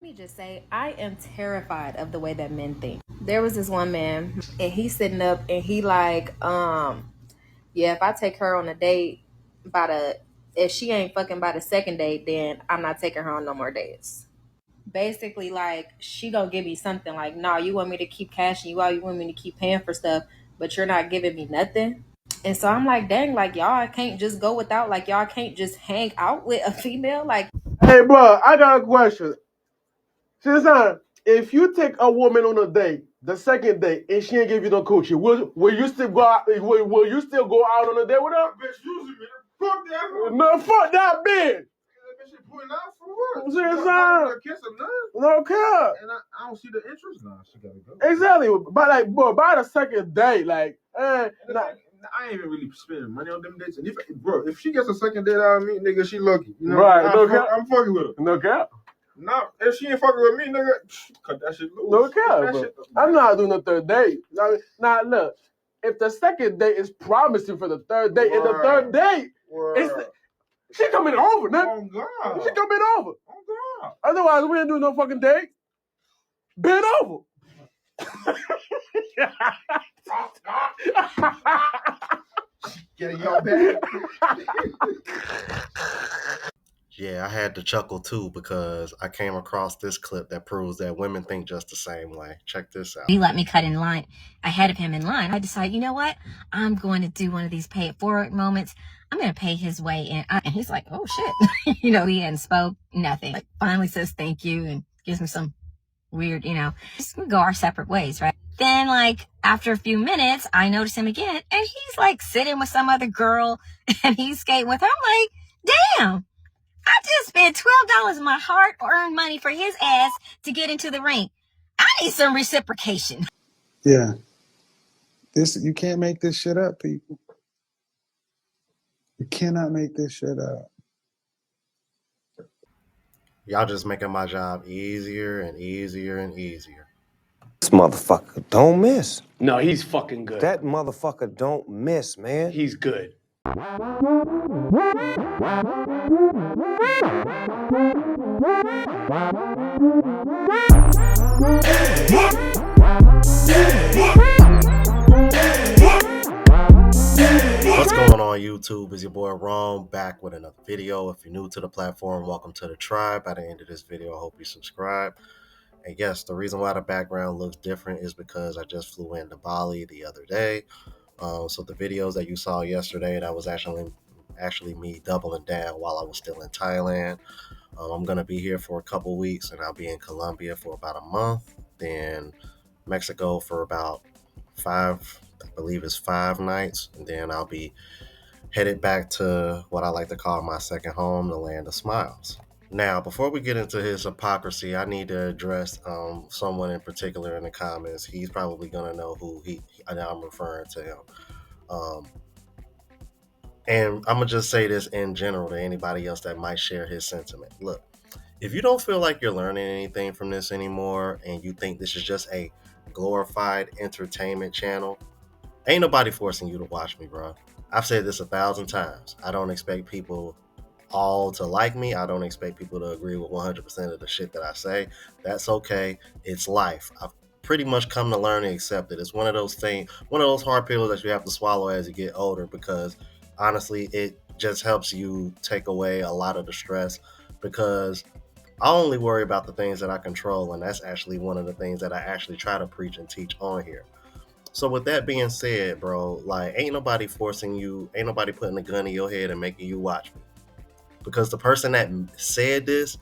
Let me just say, I am terrified of the way that men think. There was this one man, and he's sitting up, and he like, yeah, if I take her on a date, if she ain't fucking by the second date, then I'm not taking her on no more dates. Basically, like, she gonna give me something like, nah, you want me to keep cashing you out, you want me to keep paying for stuff, but you're not giving me nothing. And so I'm like, dang, like y'all can't just go without, like y'all can't just hang out with a female, like. Hey, bro, I got a question. Since if you take a woman on a date, the second date, and she ain't give you no coochie, will you still go out? Will you still go out on a date with her? Bitch, using me. Fuck that. No, fuck that bitch. That bitch ain't putting out for what? Since Not gonna kiss him, none. no care. And I don't see the interest. Nah, she gotta go. Exactly, but like, bro, by the second date, like, I ain't even really spending money on them dates. And if she gets a second date out of me, nigga, she lucky. You know, right? I'm fucking with her. No cap. No, if she ain't fucking with me, nigga, cut that shit loose. No cap, bro. I'm not doing the third date. Now, look, if the second date is promising for the third date, and the third date she coming over, nigga. Oh God, she coming over. Oh God. Otherwise, we ain't doing no fucking date. Bend over. Getting your back. Yeah, I had to chuckle too because I came across this clip that proves that women think just the same way. Check this out. He let me cut in line ahead of him in line. I decided, you know what? I'm going to do one of these pay it forward moments. I'm going to pay his way in. And he's like, oh shit. He hadn't spoke, nothing. Like finally says thank you and gives me some weird, just go our separate ways, right? Then like after a few minutes, I notice him again and he's like sitting with some other girl and he's skating with her. I'm like, damn. I just spent $12 of my hard-earned money for his ass to get into the ring. I need some reciprocation. Yeah. You can't make this shit up, people. You cannot make this shit up. Y'all just making my job easier and easier and easier. This motherfucker don't miss. No, he's fucking good. That motherfucker don't miss, man. He's good. What's going on YouTube? Is your boy Ron back with another video. If you're new to the platform, welcome to the tribe. By the end of this video, I hope you subscribe. And yes, the reason why the background looks different is because I just flew into Bali the other day. So the videos that you saw yesterday, that was actually me doubling down while I was still in Thailand. I'm gonna be here for a couple weeks, and I'll be in Colombia for about a month, then Mexico for about I believe it's 5 nights, and then I'll be headed back to what I like to call my second home, the land of smiles. Now, before we get into his hypocrisy, I need to address someone in particular in the comments. He's probably gonna know who I'm referring to him. And I'm gonna just say this in general to anybody else that might share his sentiment. Look, if you don't feel like you're learning anything from this anymore, and you think this is just a glorified entertainment channel, ain't nobody forcing you to watch me, bro. I've said this 1,000 times. I don't expect people all to like me. I don't expect people to agree with 100% of the shit that I say. That's okay. It's life. I've pretty much come to learn and accept it. It's one of those hard pills that you have to swallow as you get older, because honestly, it just helps you take away a lot of the stress, because I only worry about the things that I control, and that's actually one of the things that I actually try to preach and teach on here. So with that being said, bro, like, ain't nobody forcing you, ain't nobody putting a gun in your head and making you watch me. Because the person that said this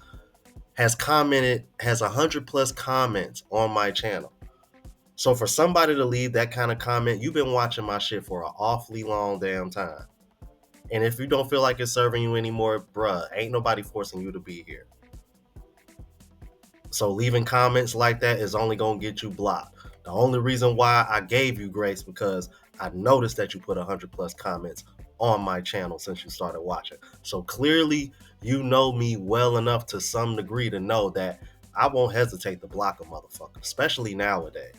has 100+ comments on my channel. So for somebody to leave that kind of comment, you've been watching my shit for an awfully long damn time. And if you don't feel like it's serving you anymore, bruh, ain't nobody forcing you to be here. So leaving comments like that is only gonna get you blocked. The only reason why I gave you grace, because I noticed that you put 100+ comments on my channel since you started watching. So clearly you know me well enough to some degree to know that I won't hesitate to block a motherfucker, especially nowadays.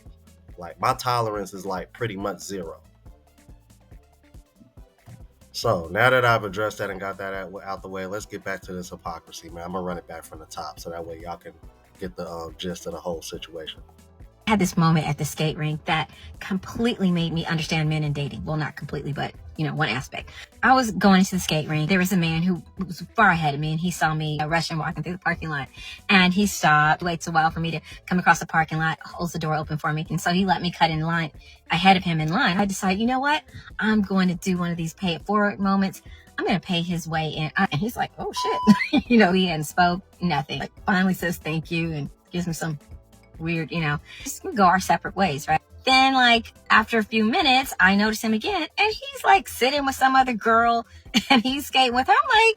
Like, my tolerance is like pretty much 0. So now that I've addressed that and got that out the way, let's get back to this hypocrisy, man. I'm gonna run it back from the top so that way y'all can get the gist of the whole situation. I had this moment at the skate rink that completely made me understand men and dating. Well, not completely, but one aspect. I was going to the skate rink. There was a man who was far ahead of me, and he saw me rushing, walking through the parking lot, and he stopped, waits a while for me to come across the parking lot, holds the door open for me, and so he let me cut in line ahead of him in line. I decided, you know what? I'm going to do one of these pay it forward moments. I'm going to pay his way in. And he's like, oh shit. He hadn't spoke, nothing. Like, finally says thank you and gives me some weird, just go our separate ways, right? Then, like, after a few minutes, I notice him again, and he's like sitting with some other girl, and he's skating with her. I'm like,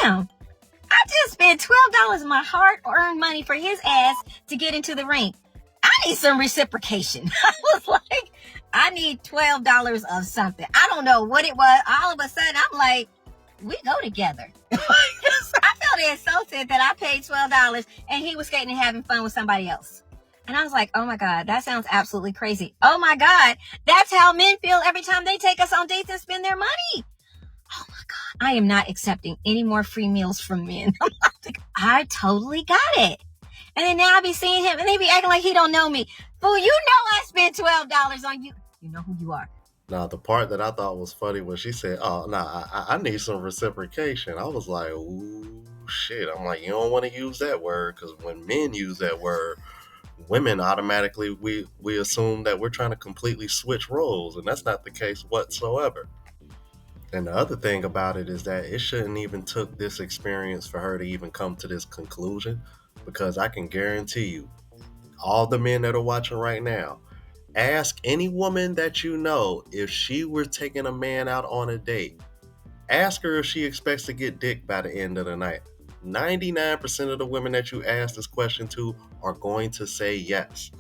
damn, I just spent $12 of my hard-earned money for his ass to get into the rink. I need some reciprocation. I was like, I need $12 of something. I don't know what it was. All of a sudden, I'm like, we go together. I felt insulted that I paid $12 and he was skating and having fun with somebody else. And I was like, oh my God, that sounds absolutely crazy. Oh my God, that's how men feel every time they take us on dates and spend their money. Oh my God, I am not accepting any more free meals from men. I totally got it. And then now I be seeing him and they be acting like he don't know me. Fool, I spent $12 on you. You know who you are. Now, the part that I thought was funny was she said, oh, no, I need some reciprocation. I was like, ooh, shit. I'm like, you don't want to use that word, because when men use that word, women automatically, we assume that we're trying to completely switch roles, and that's not the case whatsoever. And the other thing about it is that it shouldn't even took this experience for her to even come to this conclusion, because I can guarantee you, all the men that are watching right now, ask any woman that you know if she were taking a man out on a date. Ask her if she expects to get dick by the end of the night. 99% of the women that you ask this question to are going to say yes.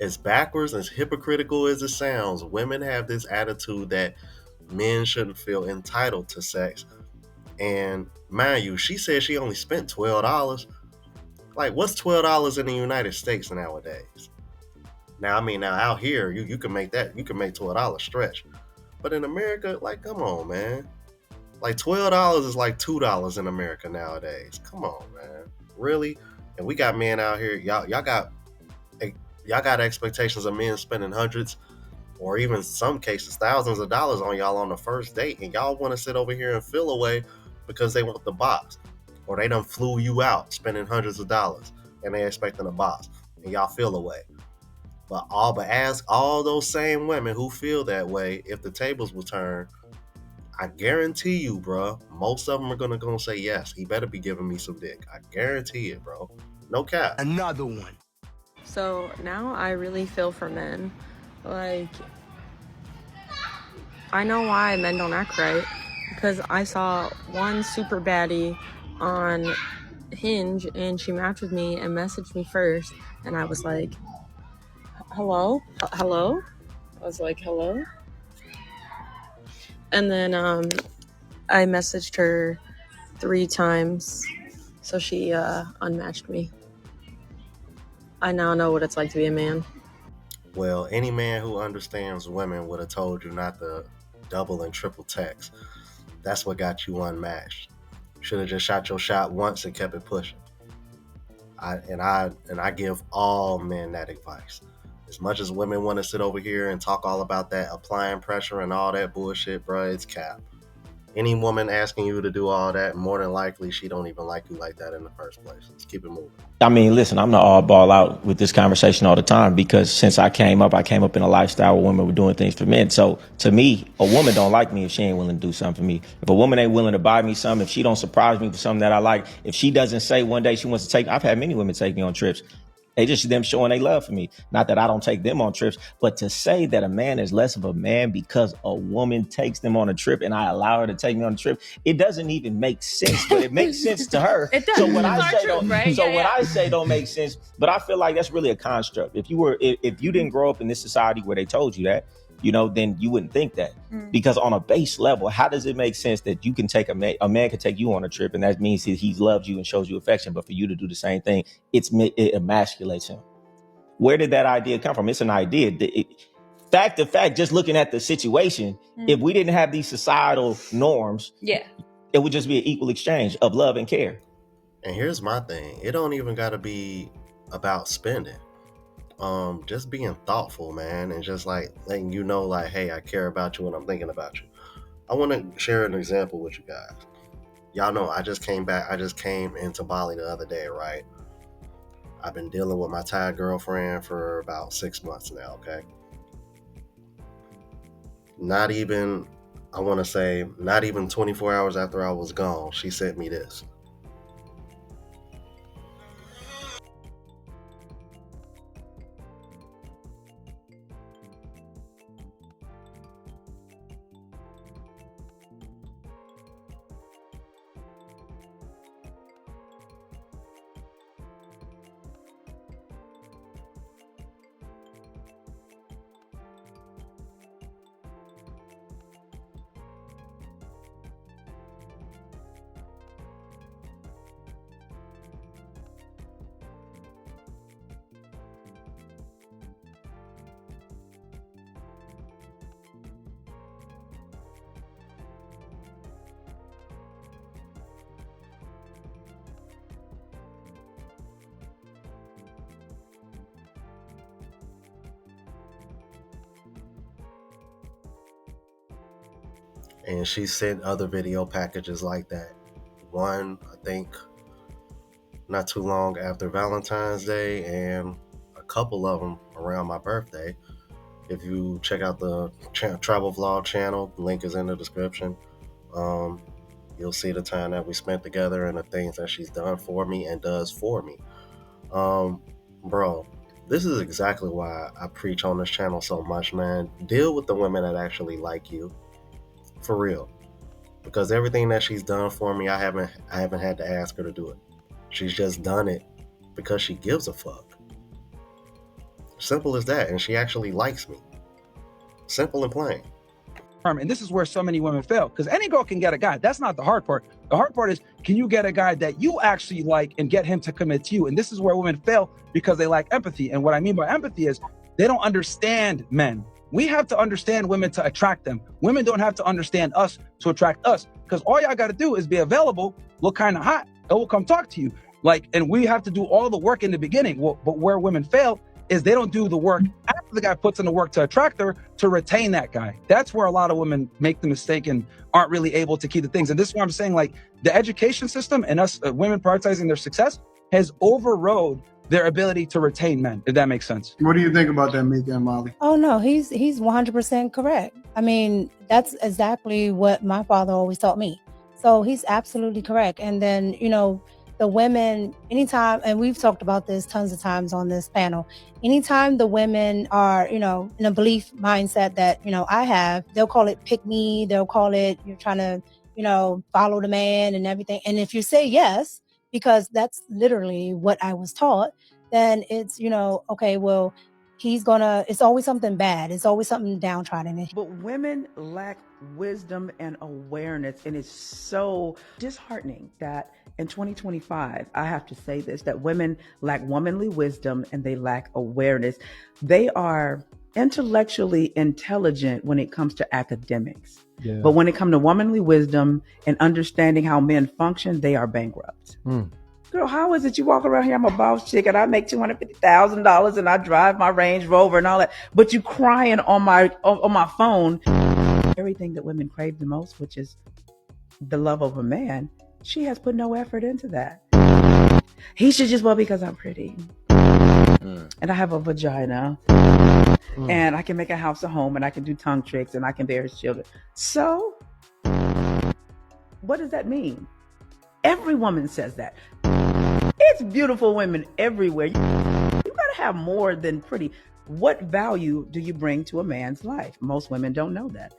As backwards, as hypocritical as it sounds, women have this attitude that men shouldn't feel entitled to sex. And mind you, she said she only spent $12. Like, what's $12 in the United States nowadays? Now, out here, you can make $12 stretch. But in America, like, come on, man. Like, $12 is like $2 in America nowadays. Come on, man. Really? And we got men out here, y'all got expectations of men spending hundreds, or even some cases thousands of dollars on y'all on the first date, and y'all want to sit over here and feel away because they want the box, or they done flew you out spending hundreds of dollars and they expecting a box, and y'all feel away. But ask all those same women who feel that way, if the tables will turn, I guarantee you, bro, most of them are gonna say yes. He better be giving me some dick. I guarantee it, bro. No cap. Another one. So now I really feel for men. Like, I know why men don't act right, because I saw one super baddie on Hinge and she matched with me and messaged me first, and I was like, hello? Hello? I was like, hello? And then I messaged her 3 times, so she unmatched me. I now know what it's like to be a man. Well, any man who understands women would have told you not to double and triple text. That's what got you unmatched. Should have just shot your shot once and kept it pushing. I give all men that advice. As much as women want to sit over here and talk all about that applying pressure and all that bullshit, bro, it's cap. Any woman asking you to do all that, more than likely she don't even like you like that in the first place. Let's keep it moving. I mean, listen, I'm the oddball out with this conversation all the time, because since I came up in a lifestyle where women were doing things for men. So to me, a woman don't like me if she ain't willing to do something for me. If a woman ain't willing to buy me something, if she don't surprise me with something that I like, if she doesn't say one day she wants to take, I've had many women take me on trips. They just them showing they love for me. Not that I don't take them on trips, but to say that a man is less of a man because a woman takes them on a trip and I allow her to take me on a trip, it doesn't even make sense, but it makes sense to her. It does. So what I say truth, don't, right? so Yeah, what yeah. I say don't make sense, but I feel like that's really a construct. If you didn't grow up in this society where they told you that, then you wouldn't think that. Because on a base level, how does it make sense that you can take a man can take you on a trip, and that means he loves you and shows you affection, but for you to do the same thing, it emasculates him? Where did that idea come from? It's an idea. Fact to fact, just looking at the situation, if we didn't have these societal norms, Yeah. it would just be an equal exchange of love and care. And here's my thing. It don't even gotta be about spending. Just being thoughtful, man, and just like letting you know, like, hey, I care about you and I'm thinking about you. I want to share an example with you guys. Y'all know I just came into Bali the other day, right? I've been dealing with my Thai girlfriend for about 6 months now, okay? Not even 24 hours after I was gone, she sent me this. And she sent other video packages like that. One, I think, not too long after Valentine's Day, and a couple of them around my birthday. If you check out the travel vlog channel, the link is in the description. You'll see the time that we spent together and the things that she's done for me and does for me. Bro, this is exactly why I preach on this channel so much, man. Deal with the women that actually like you, for real. Because everything that she's done for me, I haven't had to ask her to do it. She's just done it because she gives a fuck. Simple as that, and she actually likes me. Simple and plain. And this is where so many women fail, because any girl can get a guy. That's not the hard part. The hard part is, can you get a guy that you actually like and get him to commit to you? And this is where women fail, because they lack empathy. And what I mean by empathy is they don't understand men. We have to understand women to attract them. Women don't have to understand us to attract us, because all y'all got to do is be available, look kind of hot, and we'll come talk to you. And we have to do all the work in the beginning. But where women fail is they don't do the work after the guy puts in the work to attract her, to retain that guy. That's where a lot of women make the mistake and aren't really able to keep the things. And this is why I'm saying, like, the education system and us women prioritizing their success has overrode their ability to retain men, if that makes sense. What do you think about that, Mika and Molly? Oh no, he's 100% correct. I mean, that's exactly what my father always taught me. So he's absolutely correct. And then, the women, anytime, and we've talked about this tons of times on this panel, anytime the women are, in a belief mindset that, I have, they'll call it pick me, they'll call it, you're trying to, follow the man and everything. And if you say yes, because that's literally what I was taught, then it's, okay, well, it's always something bad. It's always something downtrodden. But women lack wisdom and awareness, and it's so disheartening that in 2025, I have to say this, that women lack womanly wisdom and they lack awareness. They are intellectually intelligent when it comes to academics. Yeah. But when it comes to womanly wisdom and understanding how men function, they are bankrupt. Girl, how is it you walk around here, I'm a boss chick and I make $250,000 and I drive my Range Rover and all that, but you crying on my phone. Everything that women crave the most, which is the love of a man, she has put no effort into that. He should just, well, because I'm pretty. And I have a vagina. And I can make a house a home and I can do tongue tricks and I can bear his children. So, what does that mean? Every woman says that. It's beautiful women everywhere. You gotta have more than pretty. What value do you bring to a man's life? Most women don't know that.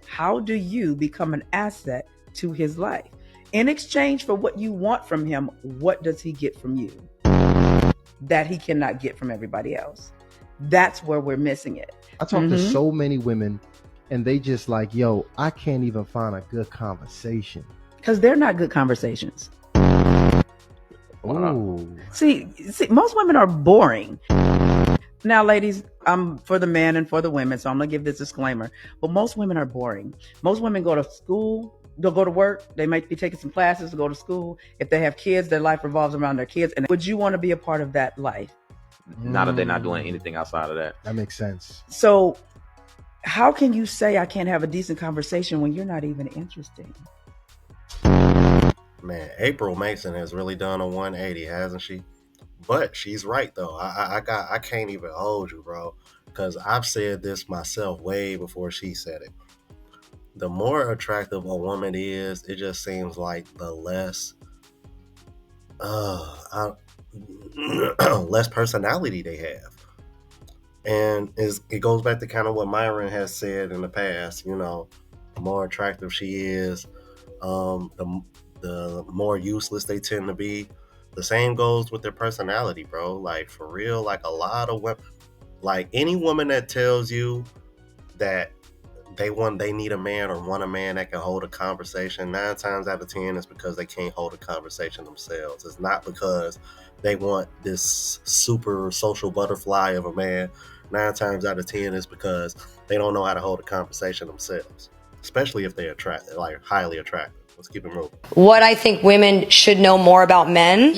How do you become an asset to his life? In exchange for what you want from him, what does he get from you that he cannot get from everybody else? That's where we're missing it. I talk to so many women and they just like, yo, I can't even find a good conversation. Because they're not good conversations. See, most women are boring. Now, ladies, I'm for the men and for the women, so I'm going to give this disclaimer. But most women are boring. Most women go to school, They'll go to work. They might be taking some classes to go to school. If they have kids, their life revolves around their kids. And would you want to be a part of that life? Now that they're not doing anything outside of that. That makes sense. So how can you say I can't have a decent conversation when you're not even interested? Man, April Mason has really done a 180, hasn't she? But she's right though. I can't even hold you, bro, because I've said this myself way before she said it. The more attractive a woman is, it just seems like the less less personality they have. And it goes back to kind of what Myron has said in the past. You know, the more attractive she is, the more useless they tend to be. The same goes with their personality, bro. Like for real, like a lot of women, like any woman that tells you that they need a man or want a man that can hold a conversation, 9 times out of 10 is because they can't hold a conversation themselves. It's not because they want this super social butterfly of a man. 9 times out of 10 is because they don't know how to hold a conversation themselves, especially if they're like highly attractive. Let's keep it moving. What I think women should know more about men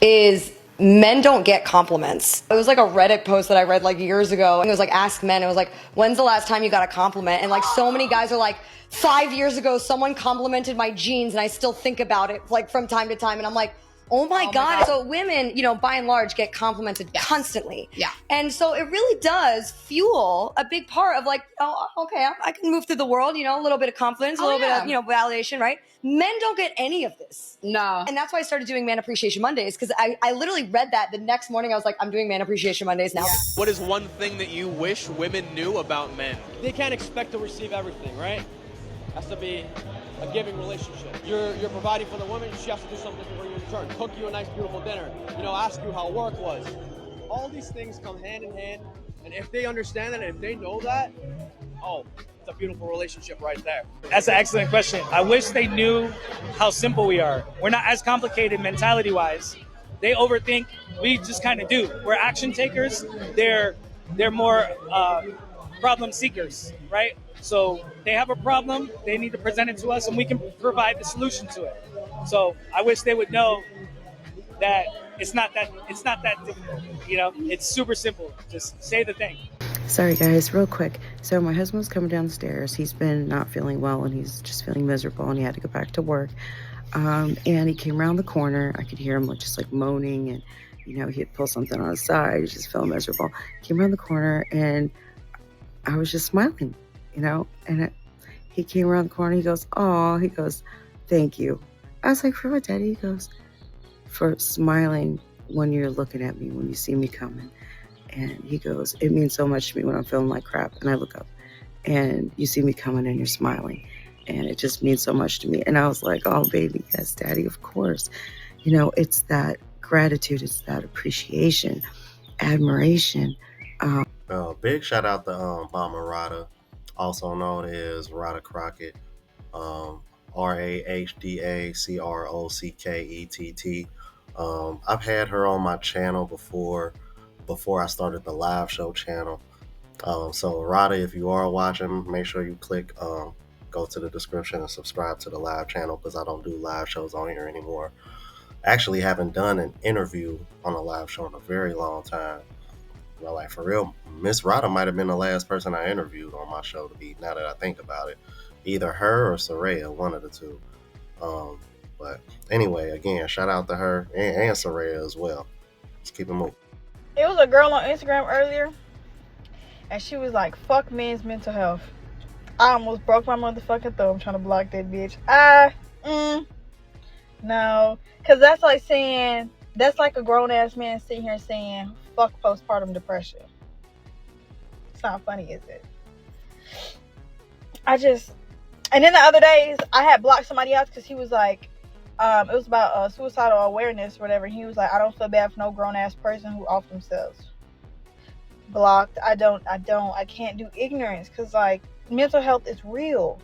is men don't get compliments. It was like a Reddit post that I read like years ago. And it was like, ask men. It was like, when's the last time you got a compliment? And like so many guys are like, 5 years ago, someone complimented my jeans and I still think about it like from time to time. And I'm like, oh my God. So women, you know, by and large get complimented constantly. Yeah. And so it really does fuel a big part of like, oh, okay, I can move through the world, you know, a little bit of confidence, a little bit of, you know, validation, right? Men don't get any of this. No. And that's why I started doing Man Appreciation Mondays, because I literally read that the next morning. I was like, I'm doing Man Appreciation Mondays now. What is one thing that you wish women knew about men? They can't expect to receive everything, right? Has to be a giving relationship. You're providing for the woman, she has to do something for you in return. Cook you a nice, beautiful dinner. You know, ask you how work was. All these things come hand in hand, and if they understand that, and if they know that, oh, it's a beautiful relationship right there. That's an excellent question. I wish they knew how simple we are. We're not as complicated mentality-wise. They overthink. We just kind of do. We're action takers. They're more problem seekers, right? So they have a problem, they need to present it to us, and we can provide the solution to it. So I wish they would know that it's not that difficult. You know, it's super simple. Just say the thing. Sorry guys, real quick. So my husband was coming down the stairs. He's been not feeling well and he's just feeling miserable and he had to go back to work. And he came around the corner. I could hear him just like moaning and, you know, he'd pull something on his side. He just felt miserable. Came around the corner and I was just smiling, you know, and he came around the corner. He goes, oh, he goes, thank you. I was like, for what, Daddy? He goes, for smiling when you're looking at me, when you see me coming. And he goes, it means so much to me when I'm feeling like crap. And I look up and you see me coming and you're smiling. And it just means so much to me. And I was like, oh, baby, yes, Daddy, of course. You know, it's that gratitude. It's that appreciation, admiration. Big shout out to Mama Rada, also known as Rada Crockett, RAHDACROCKETT. I've had her on my channel before I started the live show channel. So Rada, if you are watching, make sure you click go to the description and subscribe to the live channel, because I don't do live shows on here anymore. I actually haven't done an interview on a live show in a very long time. Well, like for real, Miss Rada might have been the last person I interviewed on my show, to be, now that I think about it. Either her or Soraya, one of the two. But anyway, again, shout out to her and Soraya as well. Let's keep it moving. It was a girl on Instagram earlier, and she was like, fuck men's mental health. I almost broke my motherfucking thumb trying to block that bitch. No. Because that's like saying, that's like a grown-ass man sitting here saying, fuck postpartum depression. It's not funny, is it? And then the other days, I had blocked somebody else because he was like, it was about suicidal awareness or whatever. He was like, I don't feel bad for no grown-ass person who off themselves. Blocked. I can't do ignorance, because like, mental health is real.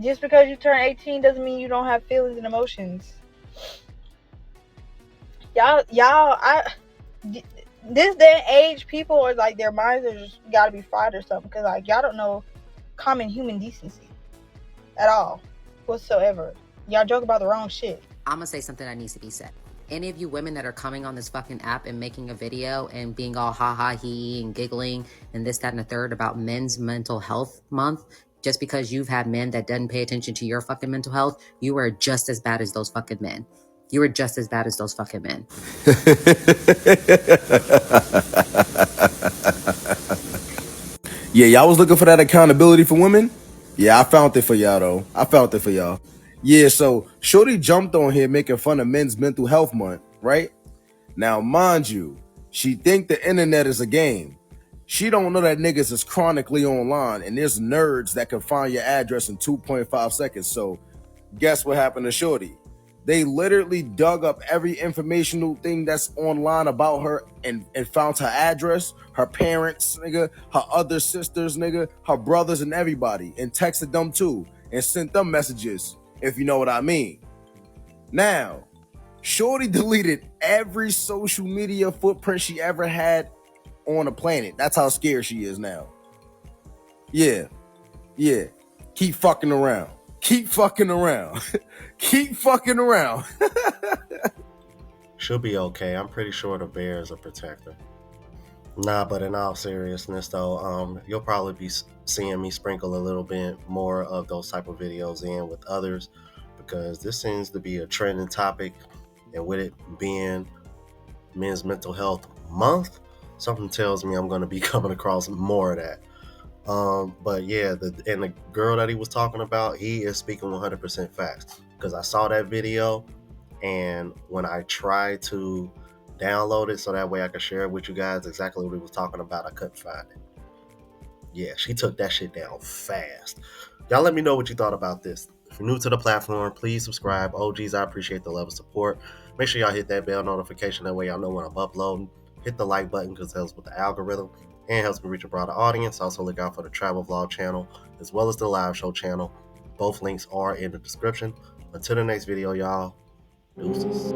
Just because you turn 18 doesn't mean you don't have feelings and emotions. This day and age, people are like, their minds are just gotta be fried or something, because like, y'all don't know common human decency at all whatsoever. Y'all joke about the wrong shit. I'm gonna say something that needs to be said. Any of you women that are coming on this fucking app and making a video and being all ha ha he and giggling and this, that, and the third about men's mental health month, just because you've had men that doesn't pay attention to your fucking mental health, you are just as bad as those fucking men. You are just as bad as those fucking men. Yeah, y'all was looking for that accountability for women? Yeah, I found it for y'all, though. I found it for y'all. Yeah, so Shorty jumped on here making fun of Men's Mental Health Month, right? Now, mind you, she think the internet is a game. She don't know that niggas is chronically online, and there's nerds that can find your address in 2.5 seconds. So guess what happened to Shorty? They literally dug up every informational thing that's online about her and found her address, her parents, nigga, her other sisters, nigga, her brothers and everybody, and texted them too, and sent them messages, if you know what I mean. Now, Shorty deleted every social media footprint she ever had on the planet. That's how scared she is now. Yeah. Keep fucking around. Keep fucking around. Keep fucking around. She'll be okay. I'm pretty sure the bear is a protector. Nah, but in all seriousness though, you'll probably be seeing me sprinkle a little bit more of those type of videos in with others, because this seems to be a trending topic, and with it being Men's Mental Health Month, something tells me I'm going to be coming across more of that. But yeah, the girl that he was talking about, he is speaking 100% facts, because I saw that video, and when I tried to download it so that way I could share it with you guys exactly what he was talking about, I couldn't find it. Yeah, she took that shit down fast. Y'all let me know what you thought about this. If you're new to the platform, please subscribe. OGs, I appreciate the love of support. Make sure y'all hit that bell notification. That way y'all know when I'm uploading. Hit the like button because it helps with the algorithm and helps me reach a broader audience. Also look out for the travel vlog channel as well as the live show channel. Both links are in the description. Until the next video, y'all. Deuces.